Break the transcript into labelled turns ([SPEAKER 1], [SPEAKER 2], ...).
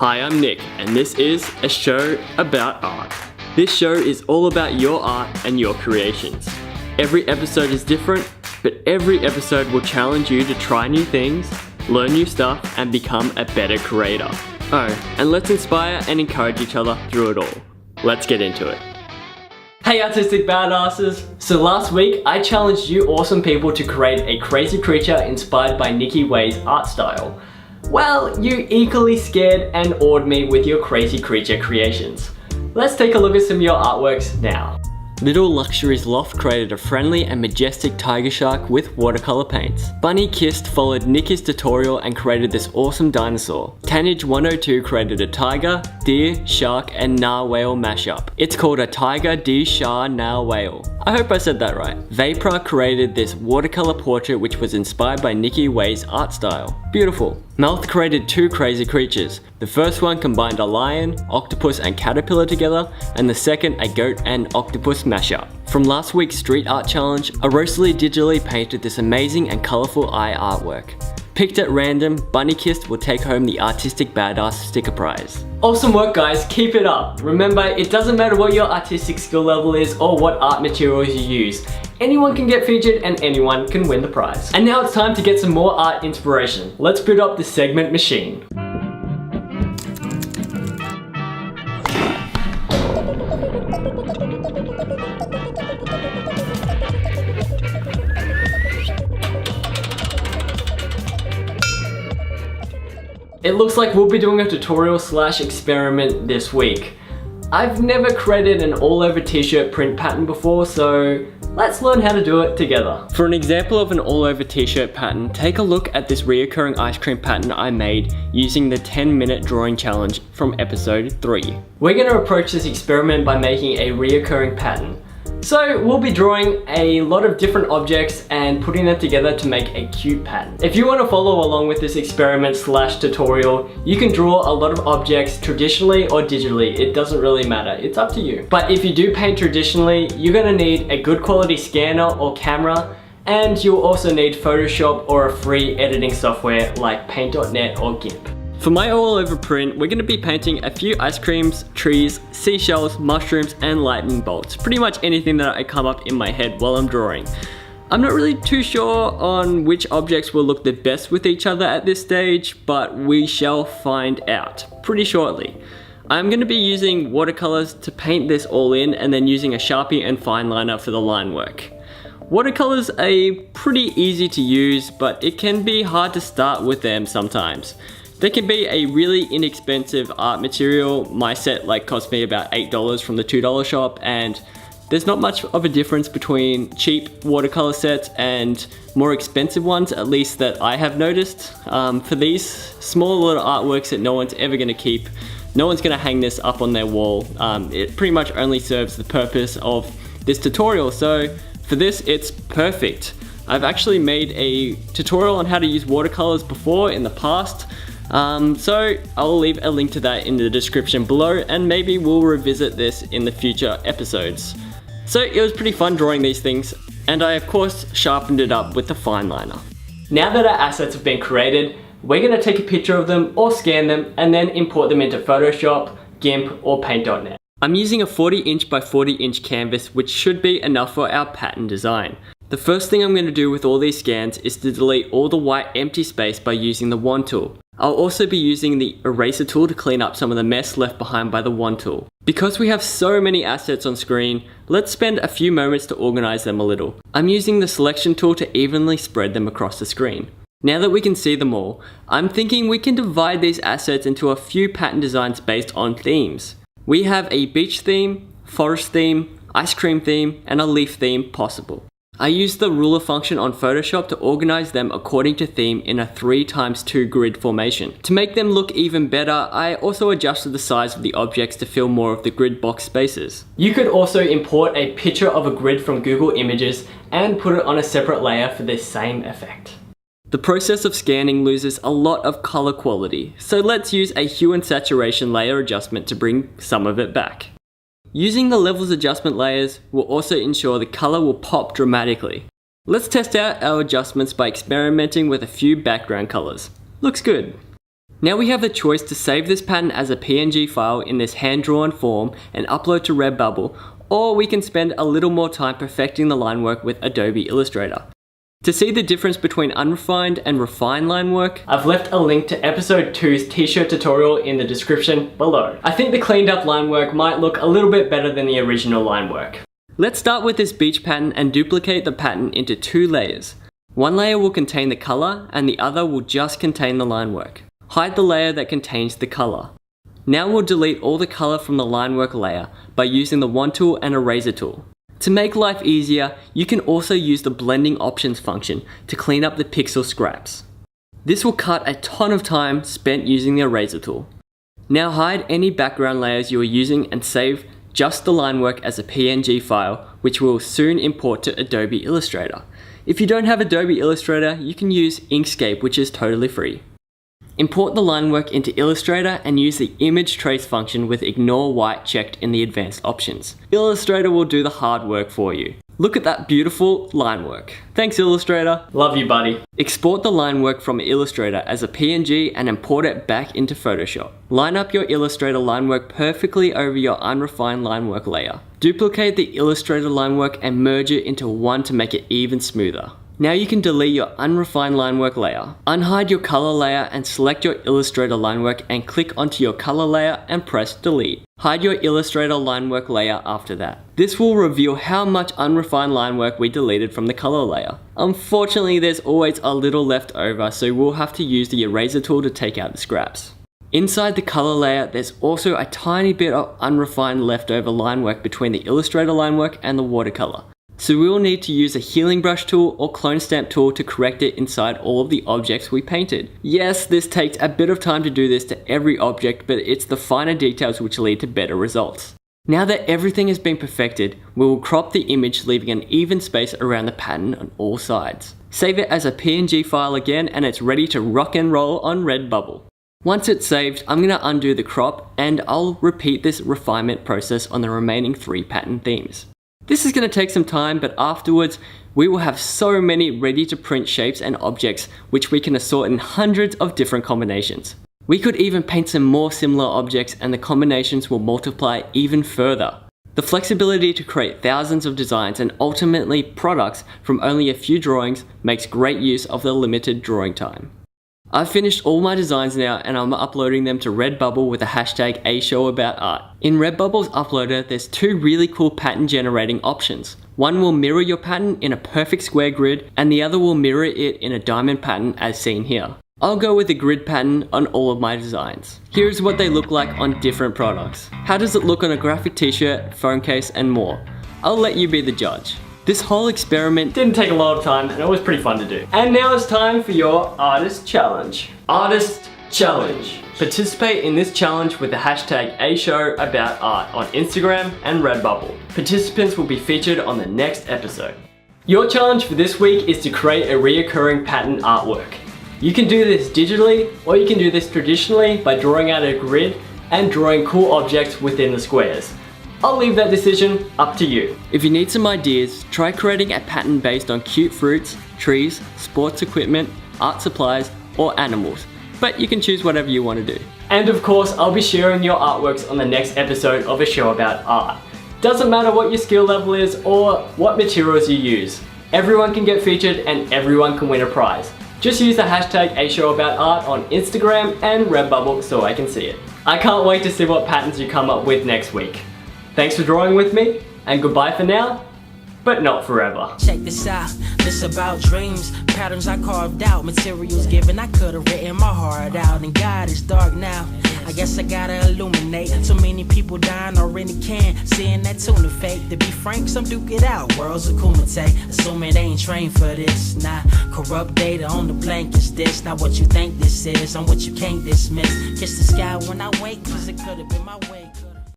[SPEAKER 1] Hi, I'm Nick, and this is a show about art. This show is all about your art and your creations. Every episode is different, but every episode will challenge you to try new things, learn new stuff, and become a better creator. Oh, and let's inspire and encourage each other through it all. Let's get into it. Hey artistic badasses! So last week I challenged you awesome people to create a crazy creature inspired by Nikki Way's art style. Well, you equally scared and awed me with your crazy creature creations. Let's take a look at some of your artworks now. Little Luxury's Loft created a friendly and majestic tiger shark with watercolor paints. Bunny Kissed followed Nikki's tutorial and created this awesome dinosaur. Canage 102 created a tiger, deer, shark, and narwhal mashup. It's called a tiger, deer, shark, narwhal. I hope I said that right. Vapor created this watercolor portrait which was inspired by Nikki Way's art style. Beautiful. Mouth created two crazy creatures. The first one combined a lion, octopus, and caterpillar together, and the second a goat and octopus mashup. From last week's street art challenge, I Rosalie digitally painted this amazing and colourful eye artwork. Picked at random, Bunny Kissed will take home the Artistic Badass sticker prize. Awesome work guys, keep it up. Remember, it doesn't matter what your artistic skill level is or what art materials you use. Anyone can get featured and anyone can win the prize. And now it's time to get some more art inspiration. Let's boot up the segment machine. It looks like we'll be doing a tutorial / experiment this week. I've never created an all-over t-shirt print pattern before, so let's learn how to do it together. For an example of an all-over t-shirt pattern, take a look at this reoccurring ice cream pattern I made using the 10-minute drawing challenge from episode 3. We're going to approach this experiment by making a reoccurring pattern. So we'll be drawing a lot of different objects and putting them together to make a cute pattern. If you want to follow along with this experiment / tutorial, you can draw a lot of objects traditionally or digitally. It doesn't really matter, it's up to you. But if you do paint traditionally, you're going to need a good quality scanner or camera, and you'll also need Photoshop or a free editing software like Paint.net or GIMP. For my all over print, we're going to be painting a few ice creams, trees, seashells, mushrooms, and lightning bolts. Pretty much anything that I come up in my head while I'm drawing. I'm not really too sure on which objects will look the best with each other at this stage, but we shall find out pretty shortly. I'm going to be using watercolors to paint this all in and then using a Sharpie and fine liner for the line work. Watercolors are pretty easy to use, but it can be hard to start with them sometimes. They can be a really inexpensive art material. My set cost me about $8 from the $2 shop, and there's not much of a difference between cheap watercolor sets and more expensive ones, at least that I have noticed. For these small little artworks that no one's ever gonna keep, no one's gonna hang this up on their wall. It pretty much only serves the purpose of this tutorial, so for this it's perfect. I've actually made a tutorial on how to use watercolors before in the past. So I'll leave a link to that in the description below, and maybe we'll revisit this in the future episodes. So it was pretty fun drawing these things, and I of course sharpened it up with the fine liner. Now that our assets have been created, we're going to take a picture of them or scan them and then import them into Photoshop, GIMP, or Paint.net. I'm using a 40" by 40" canvas, which should be enough for our pattern design. The first thing I'm going to do with all these scans is to delete all the white empty space by using the wand tool. I'll also be using the eraser tool to clean up some of the mess left behind by the wand tool. Because we have so many assets on screen, let's spend a few moments to organize them a little. I'm using the selection tool to evenly spread them across the screen. Now that we can see them all, I'm thinking we can divide these assets into a few pattern designs based on themes. We have a beach theme, forest theme, ice cream theme, and a leaf theme possible. I used the ruler function on Photoshop to organize them according to theme in a 3x2 grid formation. To make them look even better, I also adjusted the size of the objects to fill more of the grid box spaces. You could also import a picture of a grid from Google Images and put it on a separate layer for the same effect. The process of scanning loses a lot of color quality, so let's use a hue and saturation layer adjustment to bring some of it back. Using the levels adjustment layers will also ensure the color will pop dramatically. Let's test out our adjustments by experimenting with a few background colors. Looks good. Now we have the choice to save this pattern as a PNG file in this hand-drawn form and upload to Redbubble, or we can spend a little more time perfecting the line work with Adobe Illustrator. To see the difference between unrefined and refined line work, I've left a link to episode 2's t-shirt tutorial in the description below. I think the cleaned up line work might look a little bit better than the original line work. Let's start with this beach pattern and duplicate the pattern into 2 layers. One layer will contain the color and the other will just contain the line work. Hide the layer that contains the color. Now we'll delete all the color from the line work layer by using the wand tool and eraser tool. To make life easier, you can also use the blending options function to clean up the pixel scraps. This will cut a ton of time spent using the eraser tool. Now hide any background layers you are using and save just the line work as a PNG file, which we'll soon import to Adobe Illustrator. If you don't have Adobe Illustrator, you can use Inkscape, which is totally free. Import the line work into Illustrator and use the image trace function with ignore white checked in the advanced options. Illustrator will do the hard work for you. Look at that beautiful line work. Thanks Illustrator. Love you buddy. Export the line work from Illustrator as a PNG and import it back into Photoshop. Line up your Illustrator line work perfectly over your unrefined line work layer. Duplicate the Illustrator line work and merge it into one to make it even smoother. Now you can delete your unrefined line work layer. Unhide your color layer and select your Illustrator line work and click onto your color layer and press delete. Hide your Illustrator line work layer after that. This will reveal how much unrefined line work we deleted from the color layer. Unfortunately, there's always a little left over, so we'll have to use the eraser tool to take out the scraps. Inside the color layer, there's also a tiny bit of unrefined leftover line work between the Illustrator line work and the watercolor. So we will need to use a healing brush tool or clone stamp tool to correct it inside all of the objects we painted. Yes, this takes a bit of time to do this to every object, but it's the finer details which lead to better results. Now that everything has been perfected, we will crop the image, leaving an even space around the pattern on all sides. Save it as a PNG file again and it's ready to rock and roll on Redbubble. Once it's saved, I'm going to undo the crop and I'll repeat this refinement process on the remaining 3 pattern themes. This is going to take some time, but afterwards we will have so many ready to print shapes and objects which we can assort in hundreds of different combinations. We could even paint some more similar objects and the combinations will multiply even further. The flexibility to create thousands of designs and ultimately products from only a few drawings makes great use of the limited drawing time. I've finished all my designs now and I'm uploading them to Redbubble with the hashtag #AShowAboutArt. In Redbubble's uploader, there's 2 really cool pattern generating options. One will mirror your pattern in a perfect square grid and the other will mirror it in a diamond pattern as seen here. I'll go with the grid pattern on all of my designs. Here's what they look like on different products. How does it look on a graphic t-shirt, phone case and more? I'll let you be the judge. This whole experiment didn't take a lot of time and it was pretty fun to do. And now it's time for your Artist Challenge. Artist Challenge. Participate in this challenge with the hashtag #AShowAboutArt on Instagram and Redbubble. Participants will be featured on the next episode. Your challenge for this week is to create a reoccurring pattern artwork. You can do this digitally or you can do this traditionally by drawing out a grid and drawing cool objects within the squares. I'll leave that decision up to you. If you need some ideas, try creating a pattern based on cute fruits, trees, sports equipment, art supplies, or animals. But you can choose whatever you want to do. And of course, I'll be sharing your artworks on the next episode of A Show About Art. Doesn't matter what your skill level is or what materials you use. Everyone can get featured and everyone can win a prize. Just use the hashtag #AShowAboutArt on Instagram and Redbubble so I can see it. I can't wait to see what patterns you come up with next week. Thanks for drawing with me, and goodbye for now, but not forever.
[SPEAKER 2] Check this out, this about dreams, patterns I carved out, materials given, I could've written my heart out, and God is dark now. I guess I gotta illuminate. So many people dying or in the can, seeing that tuna fake. To be frank, some duke it out, worlds accumulate. Assuming they ain't trained for this. Nah, corrupt data on the blank is this. Not what you think this is, I'm what you can't dismiss. Kiss the sky when I wake, cause it could've been my way.